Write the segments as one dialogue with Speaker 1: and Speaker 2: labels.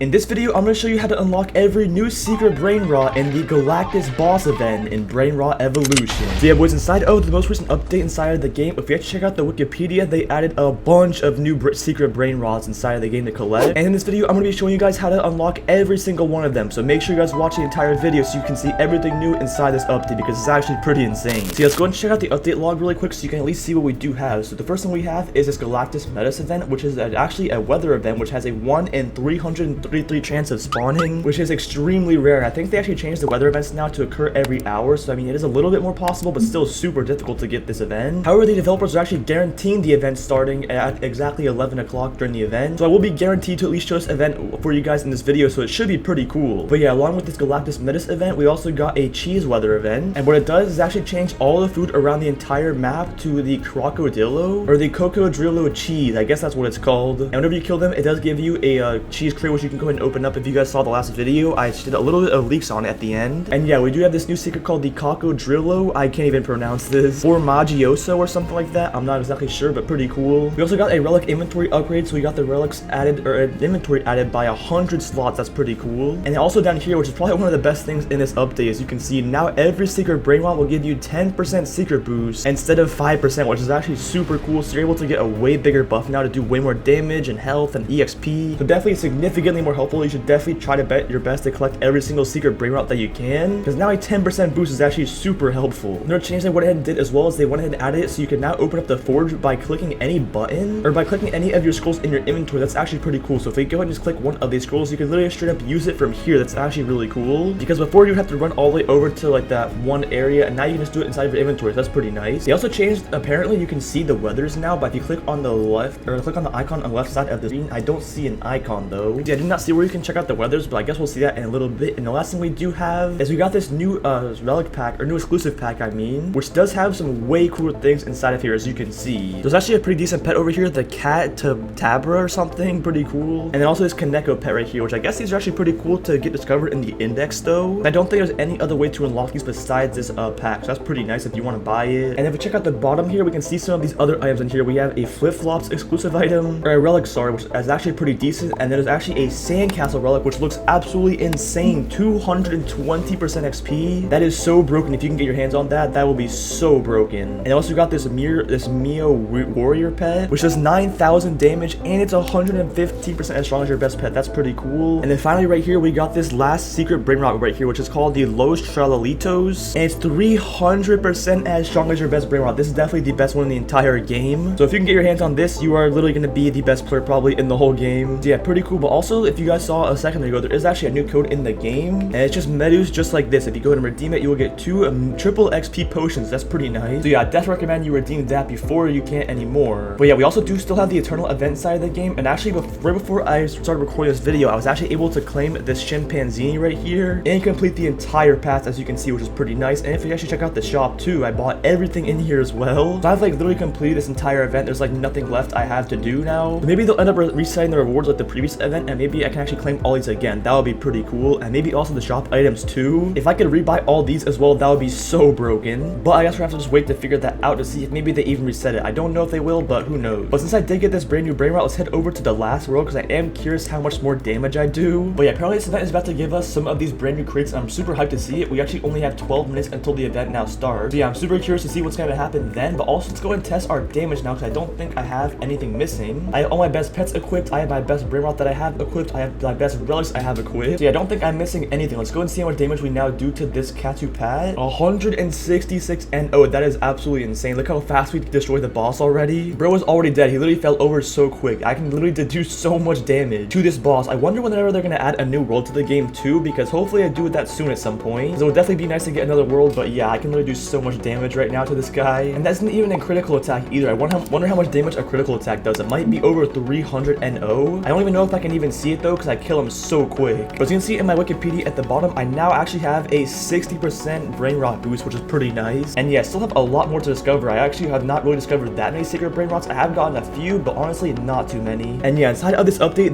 Speaker 1: In this video, I'm going to show you how to unlock every new secret Brainrot in the Galactus boss event in Brainrot Evolutions. So yeah boys, inside of the most recent update inside of the game, if you actually check out the Wikipedia, they added a bunch of new secret Brainrots inside of the game to collect. And in this video, I'm going to be showing you guys how to unlock every single one of them. So make sure you guys watch the entire video so you can see everything new inside this update because it's actually pretty insane. So yeah, let's go and check out the update log really quick so you can at least see what we do have. So the first thing we have is this Galactus Metis event, which is actually a weather event which has a 1 in 333 chance of spawning, which is extremely rare. I think they actually changed the weather events now to occur every hour, so I mean it is a little bit more possible, but still super difficult to get this event. However, the developers are actually guaranteeing the event starting at exactly 11 o'clock during the event, so I will be guaranteed to at least show this event for you guys in this video, so it should be pretty cool. But yeah, along with this Galactus Metis event, we also got a cheese weather event, and what it does is actually change all the food around the entire map to the Crocodillo, or the Cocodrillo cheese. I guess that's what it's called. And whenever you kill them, it does give you a cheese crate, which you can go ahead and open up. If you guys saw the last video, I did a little bit of leaks on it at the end. And yeah, we do have this new secret called the Cocodrillo. I can't even pronounce this. Or Magioso or something like that. I'm not exactly sure, but pretty cool. We also got a relic inventory upgrade, so we got the relics added, or an inventory added by 100 slots. That's pretty cool. And then also down here, which is probably one of the best things in this update, as you can see, now every secret Brainrot will give you 10% secret boost instead of 5%, which is actually super cool. So you're able to get a way bigger buff now to do way more damage and health and EXP. So definitely significantly more helpful. You should definitely try to bet your best to collect every single secret Brainrot that you can, because now a 10% boost is actually super helpful. Another change they went ahead and did as well is they went ahead and added it so you can now open up the forge by clicking any button or by clicking any of your scrolls in your inventory. That's actually pretty cool. So if you go ahead and just click one of these scrolls, you can literally straight up use it from here. That's actually really cool, because before you have to run all the way over to like that one area, and now you can just do it inside of your inventory. So that's pretty nice. They also changed, apparently you can see the weathers now, but if you click on the left, or click on the icon on the left side of the screen, I don't see an icon though. Yeah, I did not see where you can check out the weathers, but I guess we'll see that in a little bit. And the last thing we do have is we got this new relic pack, or new exclusive pack I mean, which does have some way cooler things inside of here, as you can see. There's actually a pretty decent pet over here, the cat Tabra or something, pretty cool. And then also this Kaneko pet right here, which I guess these are actually pretty cool to get discovered in the index though. And I don't think there's any other way to unlock these besides this pack, so that's pretty nice if you want to buy it. And if we check out the bottom here, we can see some of these other items in here. We have a flip-flops exclusive item, or a relic, sorry, which is actually pretty decent. And then there's actually a sandcastle relic, which looks absolutely insane. 220% XP. That is so broken. If you can get your hands on that, that will be so broken. And also got this Mio warrior pet, which does 9,000 damage, and it's 115% as strong as your best pet. That's pretty cool. And then finally right here, we got this last secret Brainrot right here, which is called the Los Tralalitos, and it's 300% as strong as your best Brainrot. This is definitely the best one in the entire game. So if you can get your hands on this, you are literally going to be the best player probably in the whole game. So yeah, pretty cool. But also, if you guys saw a second ago, there is actually a new code in the game, and it's just Medus just like this. If you go ahead and redeem it, you will get 2 triple XP potions. That's pretty nice. So yeah, I definitely recommend you redeem that before you can't anymore. But yeah, we also do still have the Eternal event side of the game, and actually right before I started recording this video, I was actually able to claim this Chimpanzini right here and complete the entire path, as you can see, which is pretty nice. And if you actually check out the shop too, I bought everything in here as well. So I've like literally completed this entire event. There's like nothing left I have to do now. So maybe they'll end up resetting the rewards like the previous event, and maybe I can actually claim all these again. That would be pretty cool. And maybe also the shop items too. If I could rebuy all these as well, that would be so broken. But I guess we'll have to just wait to figure that out to see if maybe they even reset it. I don't know if they will, but who knows. But since I did get this brand new Brainrot, let's head over to the last world, because I am curious how much more damage I do. But yeah, apparently this event is about to give us some of these brand new crates, and I'm super hyped to see it. We actually only have 12 minutes until the event now starts. So yeah, I'm super curious to see what's going to happen then. But also, let's go and test our damage now, because I don't think I have anything missing. I have all my best pets equipped. I have my best Brainrot that I have equipped. I have my best relics I have equipped. So yeah, I don't think I'm missing anything. Let's go and see how much damage we now do to this Katupat. 166 and oh, that is absolutely insane. Look how fast we destroyed the boss already. Bro is already dead. He literally fell over so quick. I can literally do so much damage to this boss. I wonder whenever they're gonna add a new world to the game too, because hopefully I do that soon at some point. So it would definitely be nice to get another world, but yeah, I can literally do so much damage right now to this guy. And that's not even a critical attack either. I wonder how much damage a critical attack does. It might be over 300 and oh. I don't even know if I can even see it though, because I kill him so quick. But as you can see in my Wikipedia at the bottom, I now actually have a 60% Brainrot boost, which is pretty nice. And yeah, I still have a lot more to discover. I actually have not really discovered that many secret Brainrots. I have gotten a few, but honestly not too many. And yeah, inside of this update,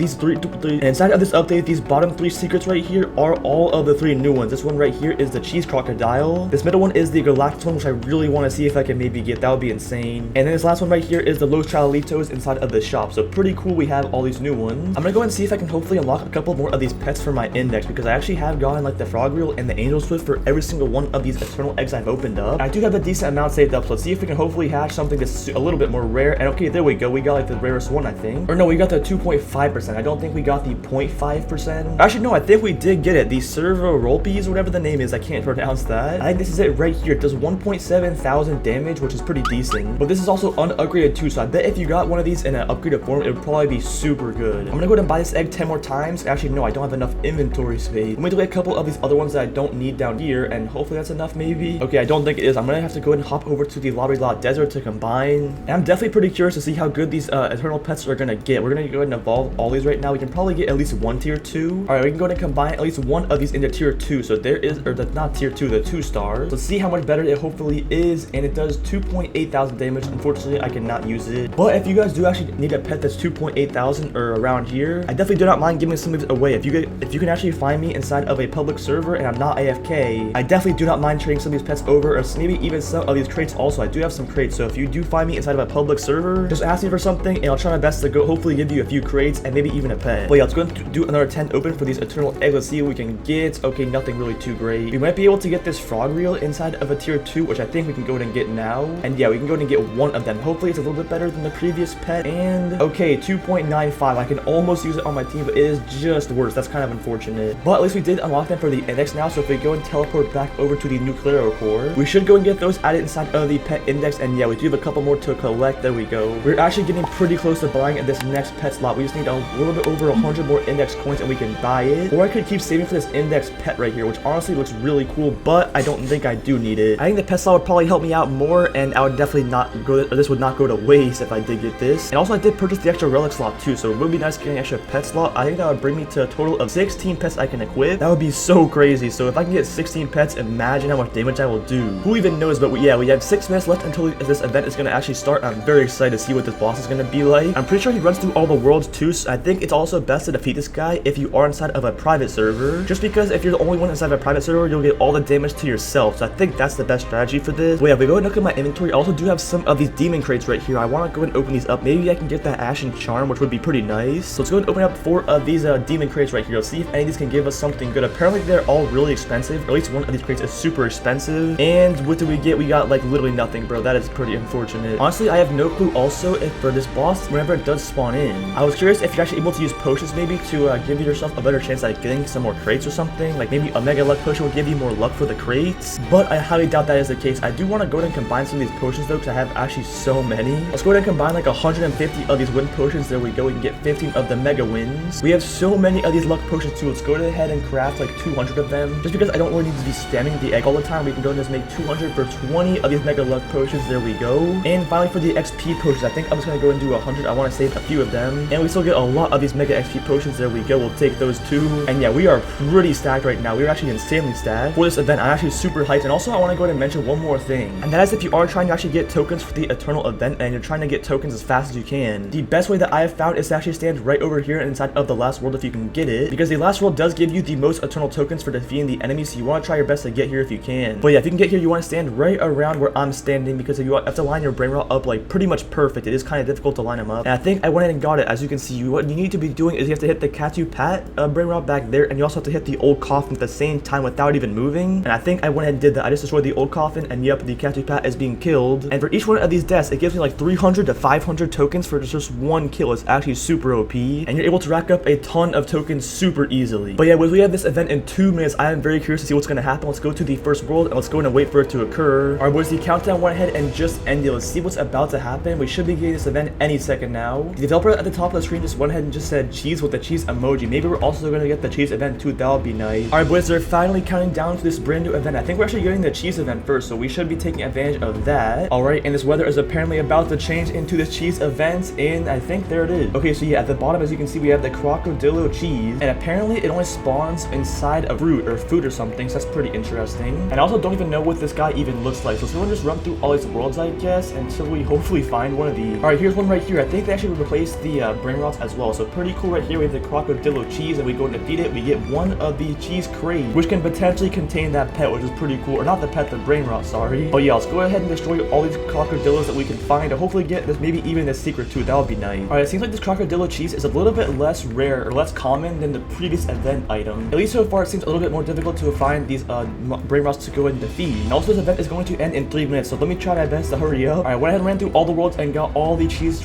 Speaker 1: these bottom 3 secrets right here are all of the 3 new ones. This one right here is the cheese crocodile. This middle one is the Galactus one, which I really want to see if I can maybe get. That would be insane. And then this last one right here is the Los Tralalitos inside of the shop. So pretty cool. We have all these new ones. I'm gonna go and see if I can hopefully unlock a couple more of these pets for my index, because I actually have gotten like the frog reel and the angel swift for every single one of these eternal eggs I've opened up. I do have a decent amount saved up, so let's see if we can hopefully hatch something that's a little bit more rare. And okay, there we go. We got like the rarest one, I think. Or no, we got the 2.5%. I don't think we got the 0.5%. Actually, no, I think we did get it. The servo rolpies, whatever the name is, I can't pronounce that. I think this is it right here. It does 1.7 thousand damage, which is pretty decent. But this is also unupgraded too, so I bet if you got one of these in an upgraded form, it would probably be super good. I'm gonna go ahead and buy this egg 10 more times. Actually, no, I don't have enough inventory space. I'm gonna delete a couple of these other ones that I don't need down here, and hopefully that's enough maybe. Okay, I don't think it is. I'm gonna have to go ahead and hop over to the Lobby Lot Desert to combine. And I'm definitely pretty curious to see how good these eternal pets are gonna get. We're gonna go ahead and evolve all these right now. We can probably get at least one tier 2. All right, we can go ahead and combine at least one of these into tier 2. So there is, or the not tier 2, the 2 stars. Let's see how much better it hopefully is. And it does 2.8 thousand damage. Unfortunately, I cannot use it. But if you guys do actually need a pet that's 2.8 thousand or around here, I definitely do not mind giving some of these away. If you can actually find me inside of a public server and I'm not AFK, I definitely do not mind trading some of these pets over, or maybe even some of these crates also. I do have some crates, so if you do find me inside of a public server, just ask me for something and I'll try my best to go hopefully give you a few crates and maybe even a pet. But yeah, let's go and do another 10 open for these eternal eggs. Let's see what we can get. Okay, nothing really too great. We might be able to get this frog reel inside of a tier 2, which I think we can go ahead and get now. And yeah, we can go ahead and get one of them. Hopefully it's a little bit better than the previous pet. And okay, 2.95. I can almost use it on my team, but it is just worse. That's kind of unfortunate. But at least we did unlock them for the index now. So if we go and teleport back over to the nuclear core, we should go and get those added inside of the pet index. And yeah, we do have a couple more to collect. There we go. We're actually getting pretty close to buying this next pet slot. We just need a little bit over 100 more index coins and we can buy it. Or I could keep saving for this index pet right here, which honestly looks really cool, but I don't think I do need it. I think the pet slot would probably help me out more, and I would definitely not go, or this would not go to waste if I did get this. And also I did purchase the extra relic slot too, so it would be nice getting an extra pet slot. I think that would bring me to a total of 16 pets I can equip. That would be so crazy. So if I can get 16 pets, imagine how much damage I will do. Who even knows? But yeah, we have 6 minutes left until this event is going to actually start. I'm very excited to see what this boss is going to be like. I'm pretty sure he runs through all the worlds too, so I think it's also best to defeat this guy if you are inside of a private server, just because if you're the only one inside of a private server, you'll get all the damage to yourself. So I think that's the best strategy for this. But yeah, if we go and look at my inventory, I also do have some of these demon crates right here. I want to go and open these up. Maybe I can get that Ashen Charm, which would be pretty nice. So let's go and open up 4 of these demon crates right here. Let's see if any of these can give us something good. Apparently they're all really expensive, or at least one of these crates is super expensive. And what did we get? We got like literally nothing, bro. That is pretty unfortunate. Honestly, I have no clue also if for this boss, whenever it does spawn in, I was curious if you're actually able to use potions maybe to give yourself a better chance at getting some more crates or something. Like maybe a mega luck potion would give you more luck for the crates, but I highly doubt that is the case. I do want to go ahead and combine some of these potions though, because I have actually so many. Let's go ahead and combine like 150 of these wind potions. There we go. We can get 15 of the mega winds. We have so many of these luck potions too. Let's go ahead and craft like 200 of them, just because I don't really need to be spamming the egg all the time. We can go and just make 200 for 20 of these mega luck potions. There we go. And finally for the XP potions, I think I'm just gonna go and do 100. I want to save a few of them, and we still get a lot of these mega XP potions. There we go. We'll take those too. And yeah, we are pretty stacked right now. We're actually insanely stacked for this event. I'm actually super hyped. And also I want to go ahead and mention one more thing, and that is if you are trying to actually get tokens for the eternal event and you're trying to get tokens as fast as you can, the best way that I have found is to actually stand right over here inside of the last world if you can get it, because the last world does give you the most eternal tokens for defeating the enemies, so you want to try your best to get here if you can. But yeah, if you can get here, you want to stand right around where I'm standing, because if you have to line your Brainrot up like pretty much perfect, it is kind of difficult to line them up. And I think I went ahead and got it. As you can see, what you need to be doing is you have to hit the Katu Pat Brainrot back there, and you also have to hit the old coffin at the same time without even moving. And I think I went ahead and did that. I just destroyed the old coffin, and yep, the Katu Pat is being killed. And for each one of these deaths, it gives me like 300 to 500 tokens for just one kill. It's actually super OP, and you're able to rack up a ton of tokens super easily. But yeah, we have this event in 2 minutes. I am very curious to see what's going to happen. Let's go to the first world, and let's go in and wait for it to occur. Alright boys, the countdown went ahead and just ended. Let's see what's about to happen. We should be getting this event any second now. The developer at the top of the screen just went ahead and just said cheese with the cheese emoji. Maybe we're also going to get the cheese event too. That would be nice. Alright boys, they're finally counting down to this brand new event. I think we're actually getting the cheese event first, so we should be taking advantage of that. Alright, and this weather is apparently about to change into this cheese event, and I think there it is. Okay, so yeah, at the bottom, as you can see, we have the crocodilo cheese, and apparently it only spawns inside a fruit or food or something, so that's pretty interesting. And I also don't even know what this guy even looks like, so we're gonna just run through all these worlds, I guess, until we hopefully find one of these. Alright, here's one right here. I think they actually replaced the Brainrots as well, so pretty cool right here. We have the crocodilo cheese, and we go and defeat it. We get one of the cheese crates, which can potentially contain that pet, which is pretty cool. Or not the pet, the Brainrot, sorry. But yeah, let's go ahead and destroy all these crocodillos that we can find to hopefully get this, maybe even this secret too. That would be nice. Alright, it seems like this crocodilo cheese is a little bit less less rare or less common than the previous event item. At least so far, it seems a little bit more difficult to find these brain rots to go and defeat. And also, this event is going to end in 3 minutes, so let me try my best to hurry up. Alright, went ahead and ran through all the worlds and got all the trees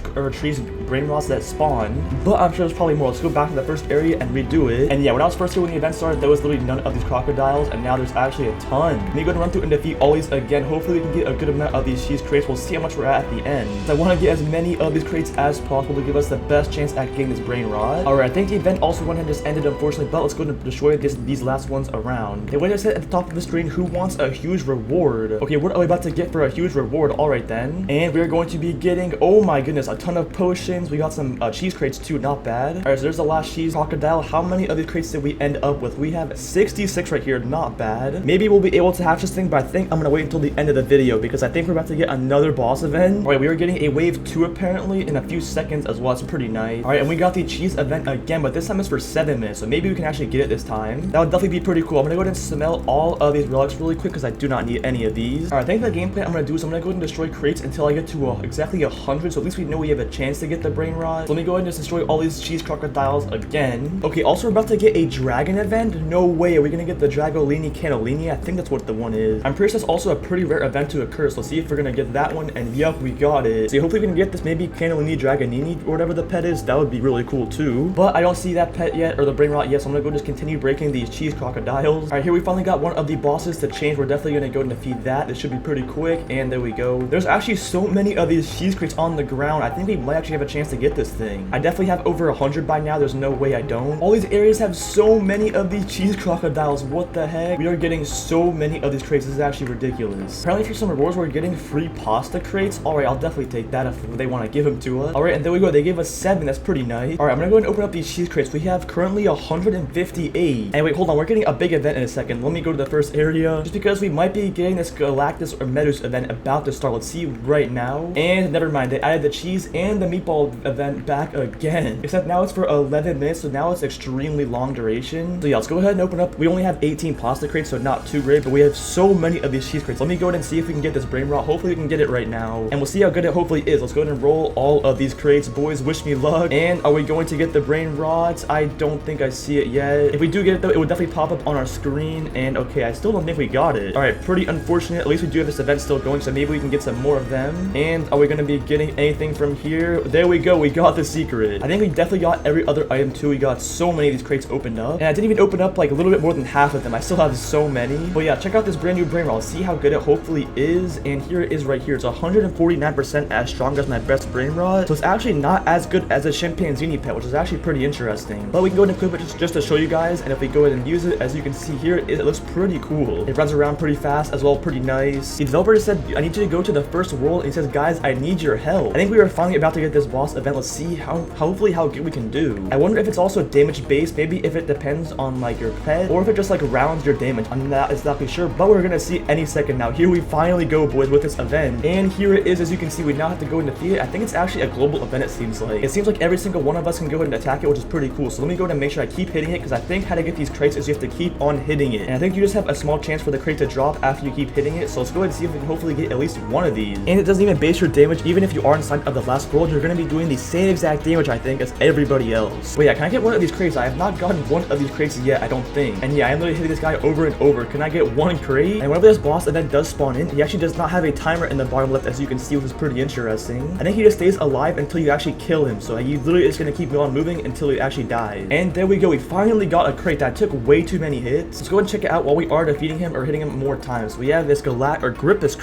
Speaker 1: brain rots that spawn, but I'm sure there's probably more. Let's go back to the first area and redo it. And yeah, when I was first here when the event started, there was literally none of these crocodiles, and now there's actually a ton. Let me go and run through and defeat all these again. Hopefully we can get a good amount of these cheese crates. We'll see how much we're at the end. So I want to get as many of these crates as possible to give us the best chance at getting this brain rot. Alright, I think the event also went ahead and just ended, unfortunately, but let's go and destroy these last ones around. They went and said at the top of the screen, who wants a huge reward? Okay, what are we about to get for a huge reward? Alright then. And we're going to be getting, oh my goodness, a ton of potions. We got some cheese crates too, not bad. Alright, so there's the last cheese crocodile. How many of these crates did we end up with? We have 66 right here, not bad. Maybe we'll be able to hatch this thing, but I think I'm gonna wait until the end of the video because I think we're about to get another boss event. Alright, we are getting a wave 2 apparently in a few seconds as well. It's pretty nice. Alright, and we got the cheese event again, but this time it's for 7 minutes, so maybe we can actually get it this time. That would definitely be pretty cool. I'm gonna go ahead and smell all of these relics really quick because I do not need any of these. Alright, I think the game plan I'm gonna do is I'm gonna go ahead and destroy crates until I get to exactly 100, so at least we know we have a chance to get the brain rot. So let me go ahead and just destroy all these cheese crocodiles again. Okay, also we're about to get a dragon event. No way, are we gonna get the Dragolini Cannellini? I think that's what the one is. I'm pretty sure that's also a pretty rare event to occur, so let's see if we're gonna get that one, and yep, we got it. So hopefully we can get this maybe Cannellini Dragonini or whatever the pet is. That would be really cool too. But I don't see that pet yet, or the brain rot yet, so I'm gonna go just continue breaking these cheese crocodiles. Alright, here we finally got one of the bosses to change. We're definitely gonna go and defeat that. This should be pretty quick, and there we go. There's actually so many of these cheese crates on the ground. I think we might actually have a chance to get this thing. I definitely have over 100 by now. There's no way I don't. All these areas have so many of these cheese crocodiles. What the heck? We are getting so many of these crates. This is actually ridiculous. Apparently for some rewards, we're getting free pasta crates. Alright, I'll definitely take that if they want to give them to us. Alright, and there we go. They gave us 7. That's pretty nice. Alright, I'm gonna go ahead and open up these cheese crates. We have currently 158. And wait, hold on. We're getting a big event in a second. Let me go to the first area just because we might be getting this Galactus or Medus event about to start. Let's see right now. And never mind. They added the cheese and the meatball event back again. Except now it's for 11 minutes, so now it's extremely long duration. So yeah, let's go ahead and open up. We only have 18 pasta crates, so not too great, but we have so many of these cheese crates. Let me go ahead and see if we can get this brain rot. Hopefully we can get it right now, and we'll see how good it hopefully is. Let's go ahead and roll all of these crates. Boys, wish me luck. And are we going to get the brain rot? I don't think I see it yet. If we do get it though, it would definitely pop up on our screen. And okay, I still don't think we got it. All right, pretty unfortunate. At least we do have this event still going, so maybe we can get some more of them. And are we going to be getting anything from here? There we go. We got the secret. I think we definitely got every other item too. We got so many of these crates opened up, and I didn't even open up like a little bit more than half of them. I still have so many. But yeah, check out this brand new brain rot. See how good it hopefully is. And here it is right here. It's 149% as strong as my best brain rot, so it's actually not as good as a chimpanzee pet, which is actually pretty interesting. But we can go ahead and equip it just to show you guys, and if we go ahead and use it, as you can see here, it looks pretty cool. It runs around pretty fast as well, pretty nice. The developer just said, I need you to go to the first world, and he says, guys, I need your help. I think we are finally about to get this boss event. Let's see hopefully how good we can do. I wonder if it's also damage based, maybe if it depends on like your pet, or if it just like rounds your damage. I'm not exactly sure, but we're gonna see any second now. Here we finally go, boys, with this event, and here it is. As you can see, we now have to go and defeat it. I think it's actually a global event. It seems like every single one of us can go ahead and attack it, which is pretty cool. So let me go ahead and make sure I keep hitting it, because I think how to get these crates is you have to keep on hitting it, and I think you just have a small chance for the crate to drop after you keep hitting it. So let's go ahead and see if we can hopefully get at least one of these. And it doesn't even base your damage. Even if you are inside of the last world, you're going to be doing the same exact damage, I think, as everybody else. Wait, yeah, can I get one of these crates? I have not gotten one of these crates yet, I don't think. And yeah, I'm literally hitting this guy over and over. Can I get one crate? And whenever this boss event does spawn in, he actually does not have a timer in the bottom left, as you can see, which is pretty interesting. I think he just stays alive until you actually kill him, so he literally is going to keep on moving until he actually dies. And there we go. We finally got a crate. That took way too many hits. Let's go ahead and check it out while we are defeating him or hitting him more times. We have this Grippus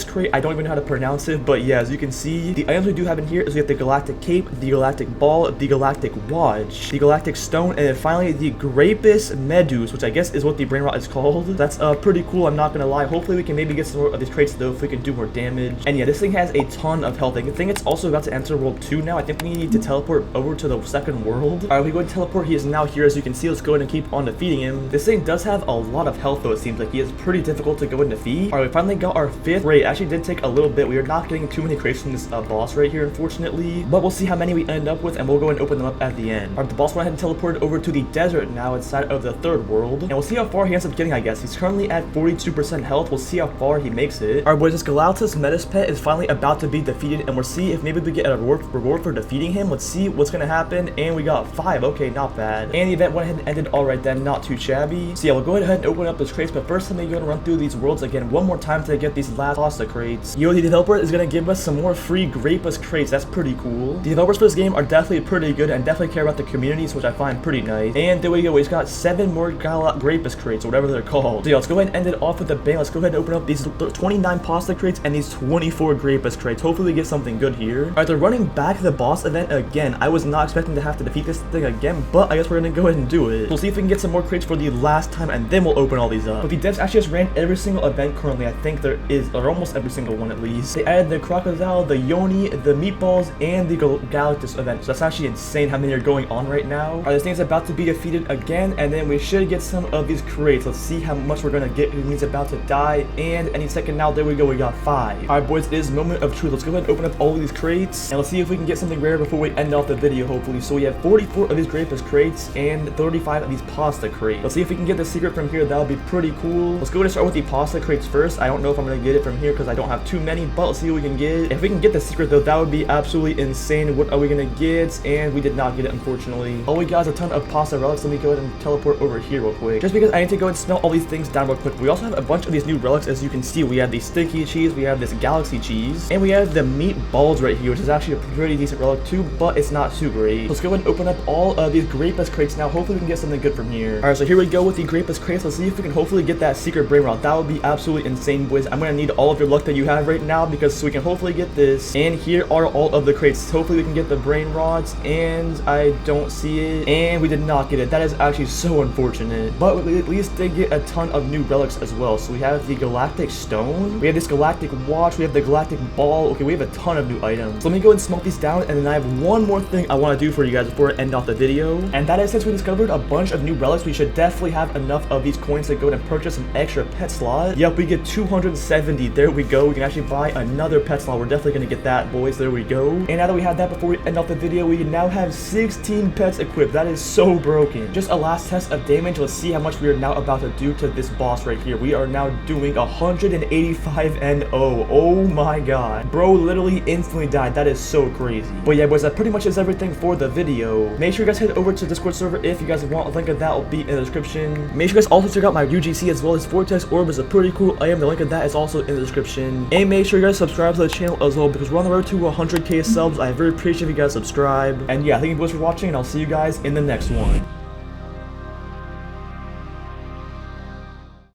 Speaker 1: crate. I don't even know how to pronounce it, but yeah, as you can see, the items we do have in here is we have the Galactic Cape, the Galactic Ball, the Galactic Watch, the Galactic Stone, and then finally the Grapus Medus, which I guess is what the brain rot is called. That's pretty cool, I'm not gonna lie. Hopefully we can maybe get some more of these crates though, if we can do more damage. And yeah, this thing has a ton of health. I think it's also about to enter World 2 now. I think we need to teleport over to the second world. Alright, we go and teleport. He is now here, as you can see. Let's go ahead and keep on defeating him. This thing does have a lot of health though, it seems like. He is pretty difficult to go and defeat. Alright, we finally got our 5th crate. It actually did take a little bit. We are not getting too many crates from this boss right here, unfortunately. unfortunately, but we'll see how many we end up with, and we'll go and open them up at the end. Alright, the boss went ahead and teleported over to the desert now inside of the third world, and we'll see how far he ends up getting, I guess. He's currently at 42% health. We'll see how far he makes it. Alright, boys, this Galactus Metis pet is finally about to be defeated, and we'll see if maybe we get a reward for defeating him. Let's see what's gonna happen, and we got 5. Okay, not bad. And the event went ahead and ended alright then, not too shabby. So yeah, we'll go ahead and open up those crates, but first let me go and run through these worlds again one more time to get these last pasta crates. Yo, the developer is gonna give us some more free grapeless crates. That's pretty cool. The developers for this game are definitely pretty good and definitely care about the communities, which I find pretty nice. And there we go, he's got 7 more grapeless crates, or whatever they're called. So yeah, let's go ahead and end it off with a bang. Let's go ahead and open up these 29 pasta crates and these 24 grapeless crates. Hopefully we get something good here. Alright, they're running back the boss event again. I was not expecting to have to defeat this thing again, but I guess we're gonna go ahead and do it. We'll see if we can get some more crates for the last time, and then we'll open all these up. But the devs actually just ran every single event currently. I think there is, or almost every single one at least. They added the crocodile, the yoni, the meatballs, and the Galactus event. So that's actually insane how many are going on right now. Alright, this thing's about to be defeated again, and then we should get some of these crates. Let's see how much we're gonna get. He's about to die, and any second now, there we go, we got 5. Alright, boys, it is moment of truth. Let's go ahead and open up all of these crates, and let's see if we can get something rare before we end off the video, hopefully. So we have 44 of these grapeless crates and 35 of these pasta crates. Let's see if we can get the secret from here. That would be pretty cool. Let's go ahead and start with the pasta crates first. I don't know if I'm gonna get it from here because I don't have too many, but let's see what we can get. If we can get the secret though, that would be absolutely insane. What are we gonna get? And we did not get it, unfortunately. All we got is a ton of pasta relics. Let me go ahead and teleport over here real quick, just because I need to go and smell all these things down real quick. We also have a bunch of these new relics. As you can see, we have the sticky cheese, we have this galaxy cheese, and we have the meatballs right here, which is actually a pretty decent relic too, but it's not too great. Let's go ahead and open up all of these grapeless crates now. Hopefully we can get something good from here. Alright, so here we go with the grapeless crates. Let's see if we can hopefully get that secret Brainrot. That would be absolutely insane, boys. I'm gonna need all of your luck that you have right now, because so we can hopefully get this. And here are all of the crates. Hopefully we can get the Brainrots, and I don't see it, and we did not get it. That is actually so unfortunate, but we at least did get a ton of new relics as well. So we have the galactic stone, we have this galactic watch, we have the galactic ball. Okay, we have a ton of new items. So let me go and smoke these down, and then I have one more thing I want to do for you guys before I end off the video, and that is, since we discovered a bunch of new relics, we should definitely have enough of these coins to go and purchase an extra pet slot. Yep, we get 270. There we go. We can actually buy another pet slot. We're definitely gonna get that, boys. There we go. And now that we have that, before we end off the video, we now have 16 pets equipped. That is so broken. Just a last test of damage. Let's see how much we are now about to do to this boss right here. We are now doing 185 NO. Oh my god, bro literally instantly died. That is so crazy. But yeah, boys, that pretty much is everything for the video. Make sure you guys head over to the Discord server if you guys want. A link of that will be in the description. Make sure you guys also check out my UGC as well as Vortex Orb is a pretty cool item. The link of that is also in the description. And make sure you guys subscribe to the channel as well, because we're on the road to 100k subs. I very appreciate if you guys subscribe. And yeah, thank you boys for watching, and I'll see you guys in the next one.